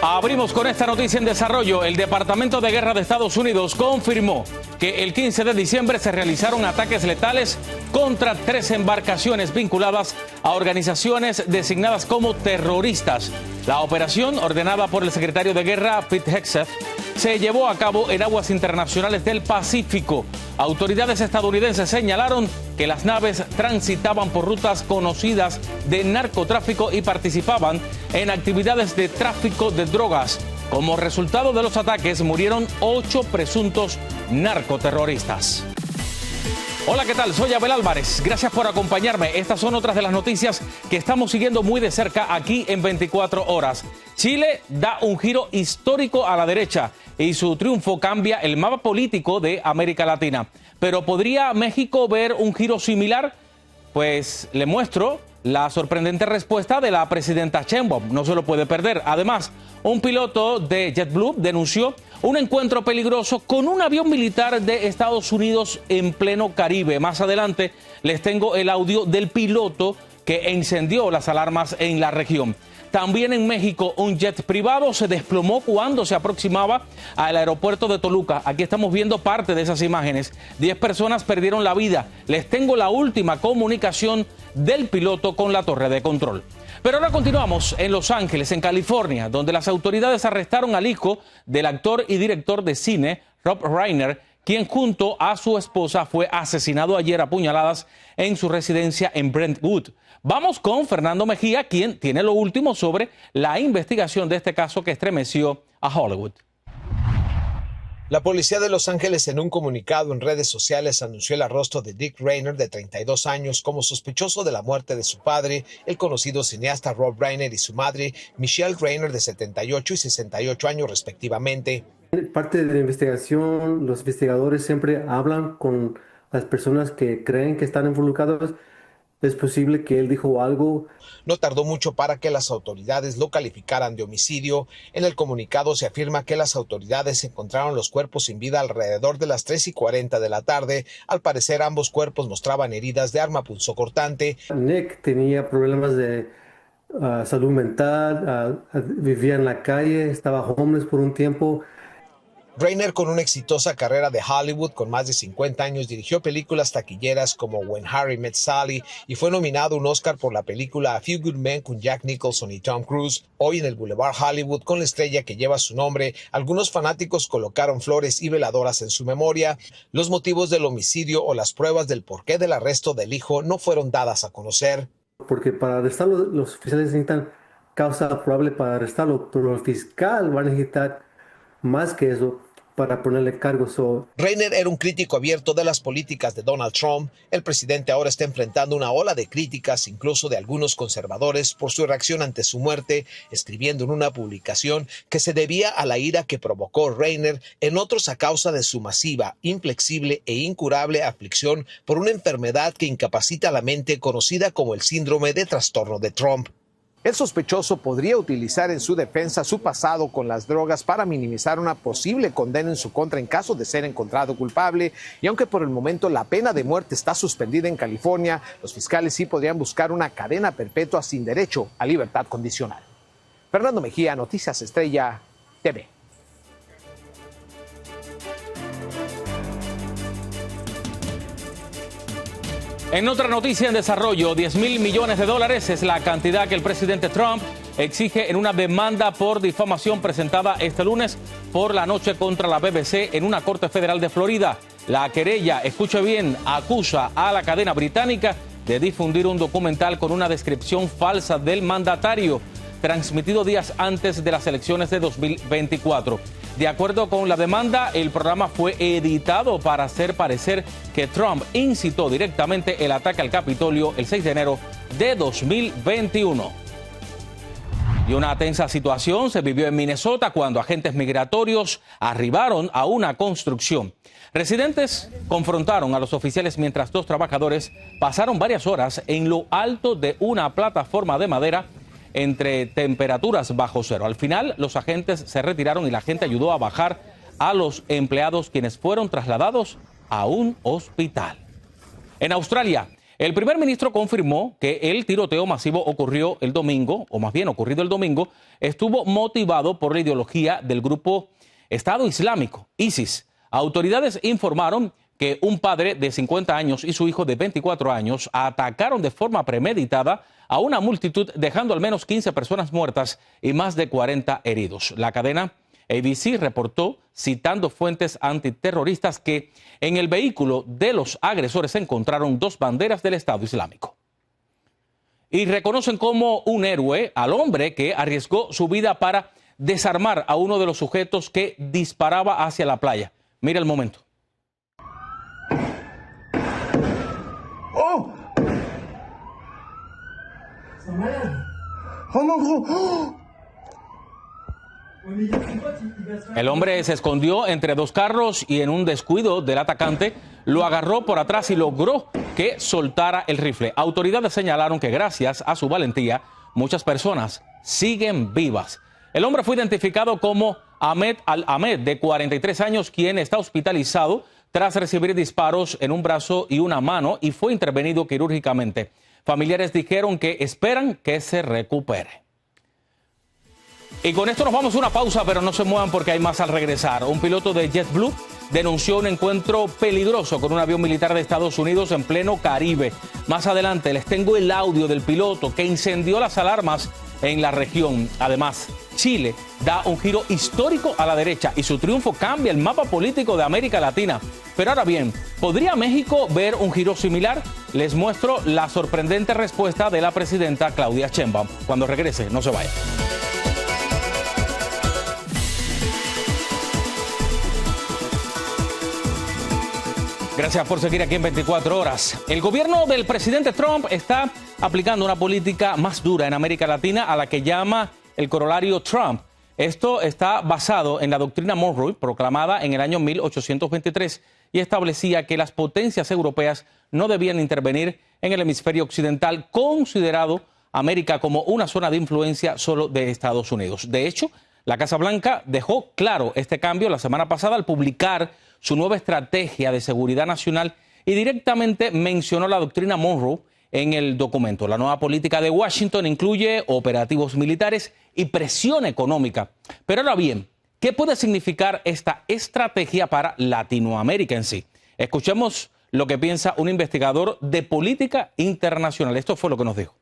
Abrimos con esta noticia en desarrollo. El Departamento de Guerra de Estados Unidos confirmó que el 15 de diciembre se realizaron ataques letales contra 3 embarcaciones vinculadas a organizaciones designadas como terroristas. La operación, ordenada por el secretario de Guerra, Pete Hegseth, se llevó a cabo en aguas internacionales del Pacífico. Autoridades estadounidenses señalaron que las naves transitaban por rutas conocidas de narcotráfico y participaban en actividades de tráfico de drogas. Como resultado de los ataques, murieron 8 presuntos narcoterroristas. Hola, ¿qué tal? Soy Abel Álvarez. Gracias por acompañarme. Estas son otras de las noticias que estamos siguiendo muy de cerca aquí en 24 horas. Chile da un giro histórico a la derecha y su triunfo cambia el mapa político de América Latina. Pero ¿podría México ver un giro similar? Pues le muestro la sorprendente respuesta de la presidenta Sheinbaum. No se lo puede perder. Además, un piloto de JetBlue denunció un encuentro peligroso con un avión militar de Estados Unidos en pleno Caribe. Más adelante les tengo el audio del piloto que encendió las alarmas en la región. También en México, un jet privado se desplomó cuando se aproximaba al aeropuerto de Toluca. Aquí estamos viendo parte de esas imágenes. 10 personas perdieron la vida. Les tengo la última comunicación del piloto con la torre de control. Pero ahora continuamos en Los Ángeles, en California, donde las autoridades arrestaron al hijo del actor y director de cine, Rob Reiner, quien junto a su esposa fue asesinado ayer a puñaladas en su residencia en Brentwood. Vamos con Fernando Mejía, quien tiene lo último sobre la investigación de este caso que estremeció a Hollywood. La policía de Los Ángeles, en un comunicado en redes sociales, anunció el arresto de Dick Reiner, de 32 años, como sospechoso de la muerte de su padre, el conocido cineasta Rob Reiner, y su madre, Michelle Reiner, de 78 y 68 años respectivamente. Parte de la investigación, los investigadores siempre hablan con las personas que creen que están involucradas. Es posible que él dijo algo. No tardó mucho para que las autoridades lo calificaran de homicidio. En el comunicado se afirma que las autoridades encontraron los cuerpos sin vida alrededor de las 3:40 de la tarde. Al parecer, ambos cuerpos mostraban heridas de arma punzocortante. Nick tenía problemas de salud mental, vivía en la calle, estaba homeless por un tiempo. Reiner, con una exitosa carrera de Hollywood, con más de 50 años, dirigió películas taquilleras como When Harry Met Sally y fue nominado a un Oscar por la película A Few Good Men con Jack Nicholson y Tom Cruise. Hoy en el Boulevard Hollywood, con la estrella que lleva su nombre, algunos fanáticos colocaron flores y veladoras en su memoria. Los motivos del homicidio o las pruebas del porqué del arresto del hijo no fueron dadas a conocer. Porque para arrestarlo, los oficiales necesitan causa probable para arrestarlo, pero el fiscal va a necesitar más que eso para ponerle cargos. Reiner era un crítico abierto de las políticas de Donald Trump. El presidente ahora está enfrentando una ola de críticas, incluso de algunos conservadores, por su reacción ante su muerte, escribiendo en una publicación que se debía a la ira que provocó Reiner, en otros a causa de su masiva, inflexible e incurable aflicción por una enfermedad que incapacita la mente, conocida como el síndrome de trastorno de Trump. El sospechoso podría utilizar en su defensa su pasado con las drogas para minimizar una posible condena en su contra en caso de ser encontrado culpable, y aunque por el momento la pena de muerte está suspendida en California, los fiscales sí podrían buscar una cadena perpetua sin derecho a libertad condicional. Fernando Mejía, Noticias Estrella TV. En otra noticia en desarrollo, $10,000 millones es la cantidad que el presidente Trump exige en una demanda por difamación presentada este lunes por la noche contra la BBC en una corte federal de Florida. La querella, escuche bien, acusa a la cadena británica de difundir un documental con una descripción falsa del mandatario, transmitido días antes de las elecciones de 2024. De acuerdo con la demanda, el programa fue editado para hacer parecer que Trump incitó directamente el ataque al Capitolio el 6 de enero de 2021. Y una tensa situación se vivió en Minnesota cuando agentes migratorios arribaron a una construcción. Residentes confrontaron a los oficiales mientras 2 trabajadores pasaron varias horas en lo alto de una plataforma de madera entre temperaturas bajo cero. Al final, los agentes se retiraron y la gente ayudó a bajar a los empleados, quienes fueron trasladados a un hospital. En Australia, El primer ministro confirmó que el tiroteo masivo ocurrido el domingo, estuvo motivado por la ideología del grupo Estado Islámico, ISIS. Autoridades informaron que un padre de 50 años y su hijo de 24 años atacaron de forma premeditada a una multitud, dejando al menos 15 personas muertas y más de 40 heridos. La cadena ABC reportó, citando fuentes antiterroristas, que en el vehículo de los agresores se encontraron 2 banderas del Estado Islámico. Y reconocen como un héroe al hombre que arriesgó su vida para desarmar a uno de los sujetos que disparaba hacia la playa. Mira el momento. ¡Oh! ¡Oh, no! ¡Oh! El hombre se escondió entre 2 carros y en un descuido del atacante lo agarró por atrás y logró que soltara el rifle. Autoridades señalaron que gracias a su valentía muchas personas siguen vivas. El hombre fue identificado como Ahmed Al-Ahmed, de 43 años, quien está hospitalizado tras recibir disparos en un brazo y una mano y fue intervenido quirúrgicamente. Familiares dijeron que esperan que se recupere. Y con esto nos vamos a una pausa, pero no se muevan porque hay más al regresar. Un piloto de JetBlue denunció un encuentro peligroso con un avión militar de Estados Unidos en pleno Caribe. Más adelante les tengo el audio del piloto que incendió las alarmas en la región. Además, Chile da un giro histórico a la derecha y su triunfo cambia el mapa político de América Latina. Pero ahora bien, ¿podría México ver un giro similar? Les muestro la sorprendente respuesta de la presidenta Claudia Sheinbaum. Cuando regrese, no se vaya. Gracias por seguir aquí en 24 horas. El gobierno del presidente Trump está aplicando una política más dura en América Latina a la que llama el corolario Trump. Esto está basado en la doctrina Monroe, proclamada en el año 1823, y establecía que las potencias europeas no debían intervenir en el hemisferio occidental, considerado América como una zona de influencia solo de Estados Unidos. De hecho, la Casa Blanca dejó claro este cambio la semana pasada al publicar su nueva estrategia de seguridad nacional y directamente mencionó la doctrina Monroe en el documento. La nueva política de Washington incluye operativos militares y presión económica. Pero ahora bien, ¿qué puede significar esta estrategia para Latinoamérica en sí? Escuchemos lo que piensa un investigador de política internacional. Esto fue lo que nos dijo.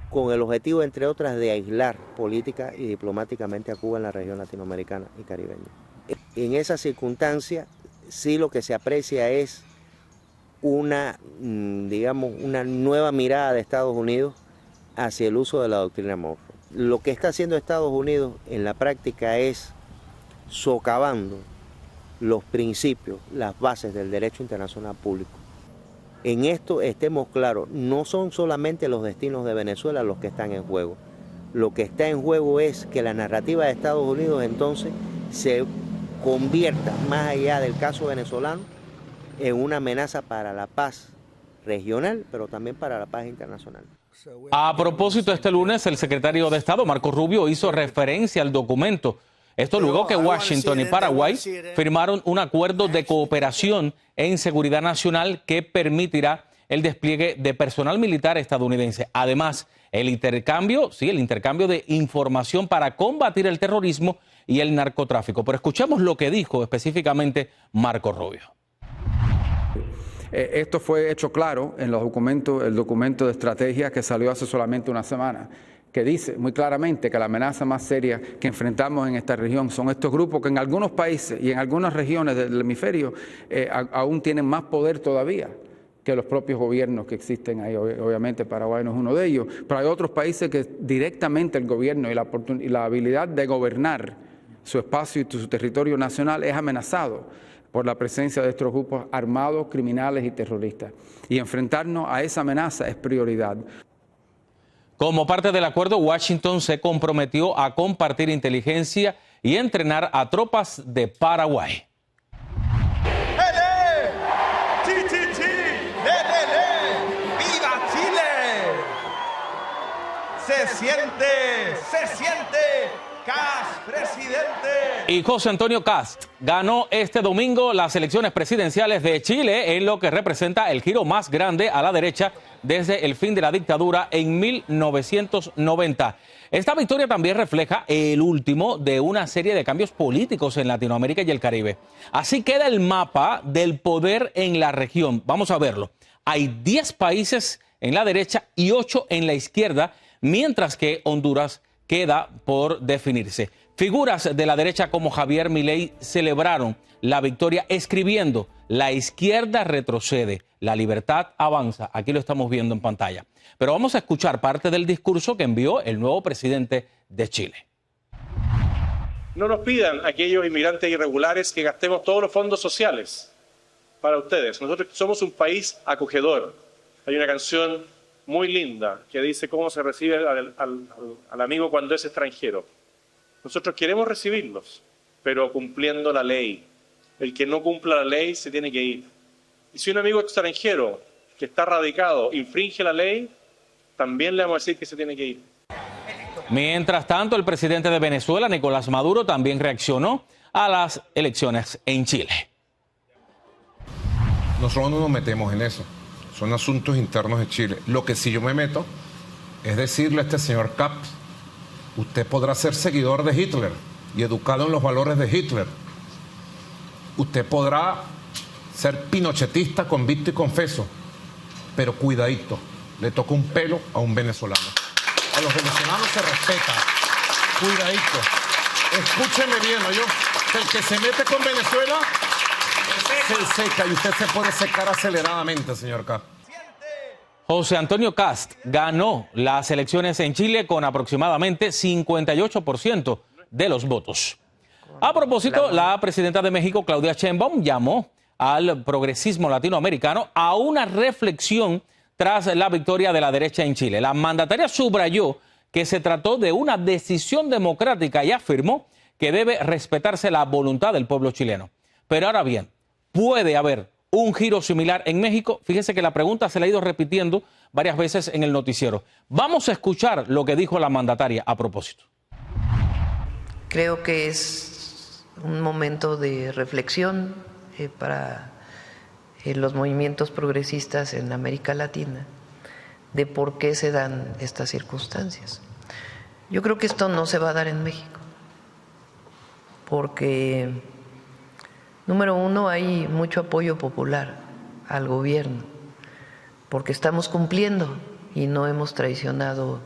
Con el objetivo, entre otras, de aislar política y diplomáticamente a Cuba en la región latinoamericana y caribeña. En esa circunstancia, sí lo que se aprecia es una nueva mirada de Estados Unidos hacia el uso de la doctrina Monroe. Lo que está haciendo Estados Unidos en la práctica es socavando los principios, las bases del derecho internacional público. En esto estemos claros, no son solamente los destinos de Venezuela los que están en juego. Lo que está en juego es que la narrativa de Estados Unidos entonces se convierta, más allá del caso venezolano, en una amenaza para la paz regional, pero también para la paz internacional. A propósito, este lunes el secretario de Estado, Marco Rubio, hizo referencia al documento. Esto luego que Washington y Paraguay firmaron un acuerdo de cooperación en seguridad nacional que permitirá el despliegue de personal militar estadounidense. Además, el intercambio de información para combatir el terrorismo y el narcotráfico. Pero escuchemos lo que dijo específicamente Marco Rubio. Esto fue hecho claro en el documento de estrategia que salió hace solamente una semana, que dice muy claramente que la amenaza más seria que enfrentamos en esta región son estos grupos que en algunos países y en algunas regiones del hemisferio aún tienen más poder todavía que los propios gobiernos que existen ahí. Obviamente Paraguay no es uno de ellos, pero hay otros países que directamente el gobierno y la habilidad de gobernar su espacio y su territorio nacional es amenazado por la presencia de estos grupos armados, criminales y terroristas. Y enfrentarnos a esa amenaza es prioridad. Como parte del acuerdo, Washington se comprometió a compartir inteligencia y entrenar a tropas de Paraguay. Se siente Kast, presidente. Y José Antonio Kast ganó este domingo las elecciones presidenciales de Chile en lo que representa el giro más grande a la derecha desde el fin de la dictadura en 1990. Esta victoria también refleja el último de una serie de cambios políticos en Latinoamérica y el Caribe. Así queda el mapa del poder en la región. Vamos a verlo. Hay 10 países en la derecha y 8 en la izquierda, mientras que Honduras queda por definirse. Figuras de la derecha como Javier Milei celebraron la victoria escribiendo: la izquierda retrocede, la libertad avanza. Aquí lo estamos viendo en pantalla. Pero vamos a escuchar parte del discurso que envió el nuevo presidente de Chile. No nos pidan aquellos inmigrantes irregulares que gastemos todos los fondos sociales para ustedes. Nosotros somos un país acogedor. Hay una canción muy linda que dice cómo se recibe al amigo cuando es extranjero. Nosotros queremos recibirlos, pero cumpliendo la ley. El que no cumpla la ley se tiene que ir. Y si un amigo extranjero que está radicado infringe la ley, también le vamos a decir que se tiene que ir. Mientras tanto, el presidente de Venezuela, Nicolás Maduro, también reaccionó a las elecciones en Chile. Nosotros no nos metemos en eso. Son asuntos internos de Chile. Lo que sí yo me meto es decirle a este señor Kast: usted podrá ser seguidor de Hitler y educado en los valores de Hitler. Usted podrá ser pinochetista, convicto y confeso, pero cuidadito, le toca un pelo a un venezolano. A los venezolanos se respeta. Cuidadito. Escúcheme bien, ¿oyó? El que se mete con Venezuela se seca y usted se puede secar aceleradamente, señor Kast. José Antonio Kast ganó las elecciones en Chile con aproximadamente 58% de los votos. A propósito, la presidenta de México, Claudia Sheinbaum, llamó al progresismo latinoamericano a una reflexión tras la victoria de la derecha en Chile. La mandataria subrayó que se trató de una decisión democrática y afirmó que debe respetarse la voluntad del pueblo chileno. Pero ahora bien, ¿puede haber un giro similar en México? Fíjese que la pregunta se la ha ido repitiendo varias veces en el noticiero. Vamos a escuchar lo que dijo la mandataria a propósito. Creo que es un momento de reflexión para los movimientos progresistas en América Latina de por qué se dan estas circunstancias. Yo creo que esto no se va a dar en México, porque, número uno, hay mucho apoyo popular al gobierno, porque estamos cumpliendo y no hemos traicionado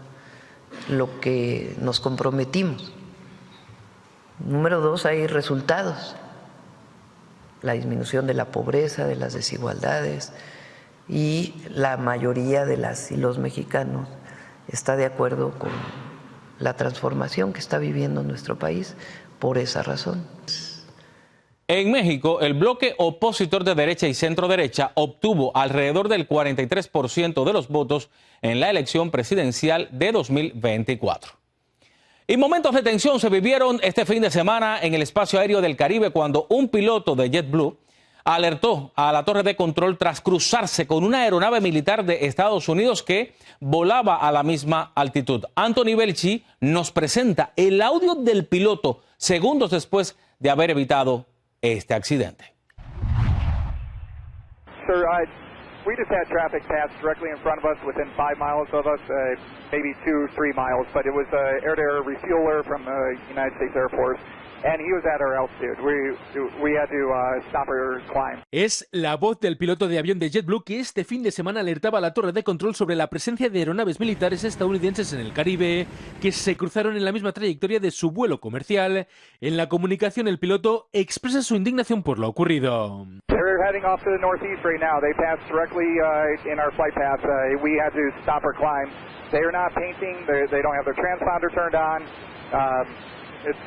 lo que nos comprometimos. Número dos, hay resultados, la disminución de la pobreza, de las desigualdades, y la mayoría de las y los mexicanos está de acuerdo con la transformación que está viviendo nuestro país por esa razón. En México, el bloque opositor de derecha y centro derecha obtuvo alrededor del 43% de los votos en la elección presidencial de 2024. Y momentos de tensión se vivieron este fin de semana en el espacio aéreo del Caribe cuando un piloto de JetBlue alertó a la torre de control tras cruzarse con una aeronave militar de Estados Unidos que volaba a la misma altitud. Anthony Belchi nos presenta el audio del piloto segundos después de haber evitado este accidente. Sir, we just had traffic pass directly in front of us, within 5 miles of us, maybe 2-3 miles, but it was an air-to-air refueler from the United States Air Force, and he was at our altitude. We had to stop our climb. Es la voz del piloto de avión de JetBlue que este fin de semana alertaba a la torre de control sobre la presencia de aeronaves militares estadounidenses en el Caribe que se cruzaron en la misma trayectoria de su vuelo comercial. En la comunicación, el piloto expresa su indignación por lo ocurrido. They're heading off to the northeast right now. They passed directly in our flight path. We had to stop our climb. They are not painting. They don't have their transponder turned on. It's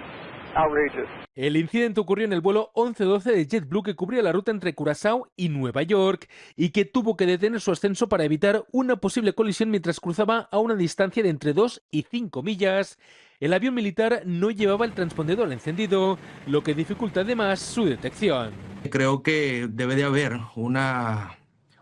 outrageous. El incidente ocurrió en el vuelo 1112 de JetBlue que cubría la ruta entre Curazao y Nueva York y que tuvo que detener su ascenso para evitar una posible colisión mientras cruzaba a una distancia de entre 2 y 5 millas. El avión militar no llevaba el transpondedor encendido, lo que dificulta además su detección. Creo que debe de haber una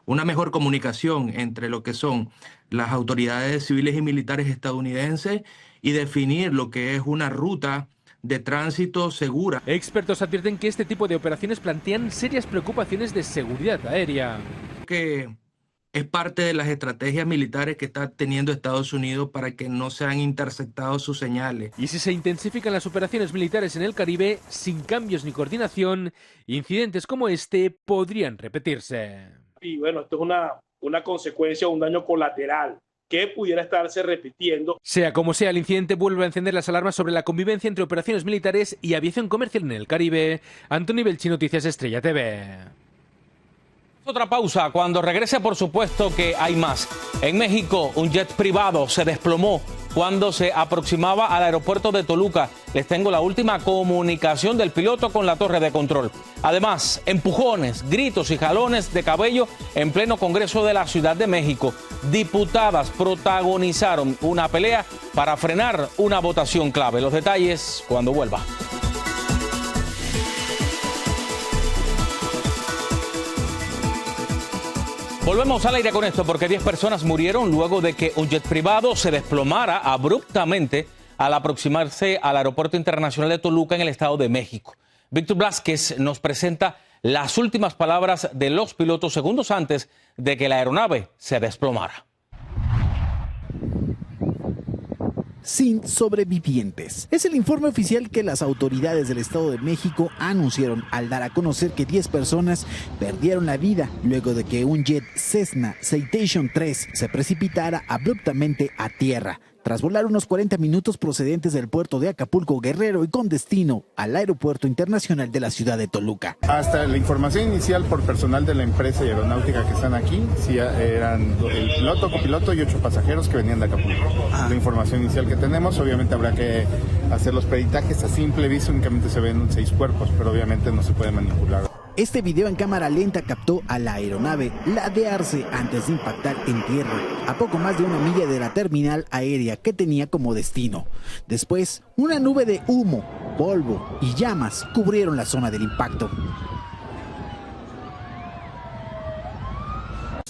mejor comunicación entre lo que son las autoridades civiles y militares estadounidenses y definir lo que es una ruta de tránsito segura. Expertos advierten que este tipo de operaciones plantean serias preocupaciones de seguridad aérea. Que es parte de las estrategias militares que está teniendo Estados Unidos para que no sean interceptados sus señales. Y si se intensifican las operaciones militares en el Caribe sin cambios ni coordinación, incidentes como este podrían repetirse. Y bueno, esto es una consecuencia, un daño colateral que pudiera estarse repitiendo. Sea como sea, el incidente vuelve a encender las alarmas sobre la convivencia entre operaciones militares y aviación comercial en el Caribe. Antonio Belchi, Noticias Estrella TV. Otra pausa. Cuando regrese, por supuesto que hay más. En México, un jet privado se desplomó cuando se aproximaba al aeropuerto de Toluca. Les tengo la última comunicación del piloto con la torre de control. Además, empujones, gritos y jalones de cabello en pleno Congreso de la Ciudad de México. Diputadas protagonizaron una pelea para frenar una votación clave. Los detalles cuando vuelva. Volvemos al aire con esto porque 10 personas murieron luego de que un jet privado se desplomara abruptamente al aproximarse al Aeropuerto Internacional de Toluca en el Estado de México. Víctor Blázquez nos presenta las últimas palabras de los pilotos segundos antes de que la aeronave se desplomara. Sin sobrevivientes. Es el informe oficial que las autoridades del Estado de México anunciaron al dar a conocer que 10 personas perdieron la vida luego de que un jet Cessna Citation 3 se precipitara abruptamente a tierra, tras volar unos 40 minutos procedentes del puerto de Acapulco, Guerrero, y con destino al Aeropuerto Internacional de la ciudad de Toluca. Hasta la información inicial por personal de la empresa aeronáutica que están aquí, sí eran el piloto, copiloto y 8 pasajeros que venían de Acapulco. La información inicial que tenemos, obviamente habrá que hacer los peritajes. A simple vista únicamente se ven 6 cuerpos, pero obviamente no se puede manipular. Este video en cámara lenta captó a la aeronave ladearse antes de impactar en tierra, a poco más de 1 milla de la terminal aérea que tenía como destino. Después, una nube de humo, polvo y llamas cubrieron la zona del impacto.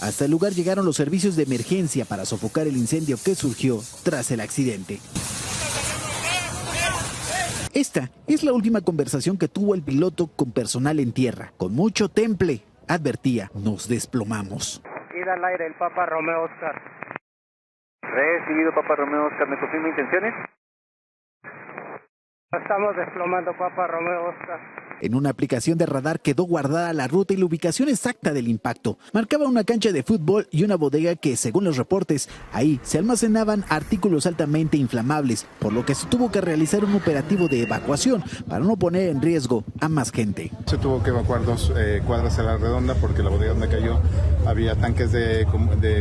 Hasta el lugar llegaron los servicios de emergencia para sofocar el incendio que surgió tras el accidente. Esta es la última conversación que tuvo el piloto con personal en tierra. Con mucho temple, advertía, nos desplomamos. Ir al aire el Papa Romeo Oscar. Recibido Papa Romeo Oscar, ¿me confirma intenciones? Estamos desplomando Papa Romeo Oscar. En una aplicación de radar quedó guardada la ruta y la ubicación exacta del impacto. Marcaba una cancha de fútbol y una bodega que, según los reportes, ahí se almacenaban artículos altamente inflamables, por lo que se tuvo que realizar un operativo de evacuación para no poner en riesgo a más gente. Se tuvo que evacuar 2 cuadras a la redonda porque la bodega donde cayó había tanques de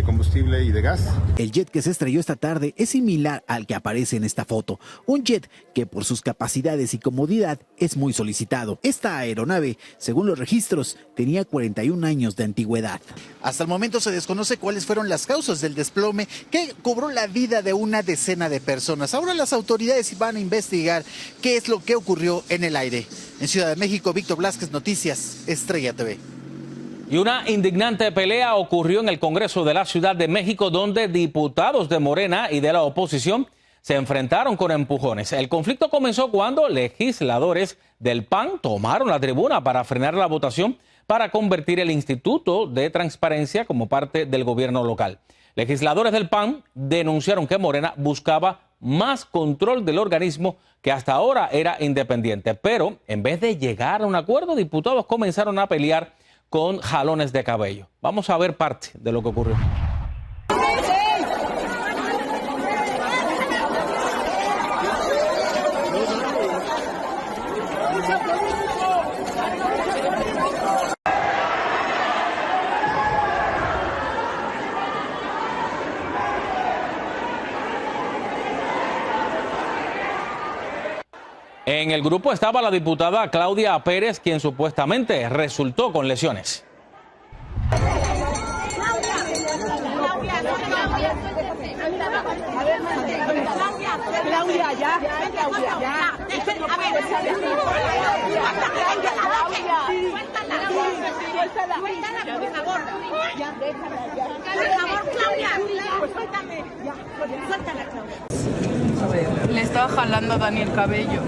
combustible y de gas. El jet que se estrelló esta tarde es similar al que aparece en esta foto. Un jet que por sus capacidades y comodidad es muy solicitado. Esta aeronave, según los registros, tenía 41 años de antigüedad. Hasta el momento se desconoce cuáles fueron las causas del desplome que cobró la vida de una decena de personas. Ahora las autoridades van a investigar qué es lo que ocurrió en el aire. En Ciudad de México, Víctor Blázquez, Noticias Estrella TV. Y una indignante pelea ocurrió en el Congreso de la Ciudad de México, donde diputados de Morena y de la oposición se enfrentaron con empujones. El conflicto comenzó cuando legisladores del PAN tomaron la tribuna para frenar la votación para convertir el Instituto de Transparencia como parte del gobierno local. Legisladores del PAN denunciaron que Morena buscaba más control del organismo que hasta ahora era independiente. Pero en vez de llegar a un acuerdo, diputados comenzaron a pelear con jalones de cabello. Vamos a ver parte de lo que ocurrió. En el grupo estaba la diputada Claudia Pérez, quien supuestamente resultó con lesiones. Claudia, ya. A ver, suéltala, por favor. Por favor, Claudia. Pues suéltame. Suéltala, Claudia. Le estaba jalando a Dani el cabello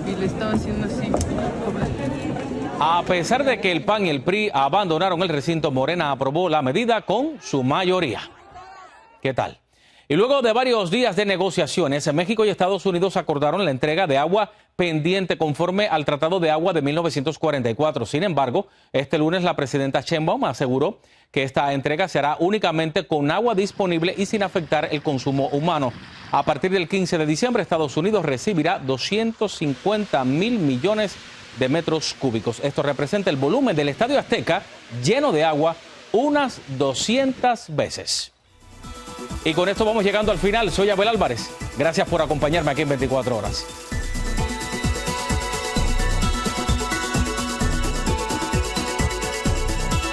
y le estaba haciendo así. A pesar de que el PAN y el PRI abandonaron el recinto, Morena aprobó la medida con su mayoría. ¿Qué tal? Y luego de varios días de negociaciones, México y Estados Unidos acordaron la entrega de agua pendiente conforme al Tratado de Agua de 1944. Sin embargo, este lunes la presidenta Sheinbaum aseguró que esta entrega se hará únicamente con agua disponible y sin afectar el consumo humano. A partir del 15 de diciembre, Estados Unidos recibirá 250,000 millones de metros cúbicos. Esto representa el volumen del Estadio Azteca lleno de agua unas 200 veces. Y con esto vamos llegando al final. Soy Abel Álvarez. Gracias por acompañarme aquí en 24 horas.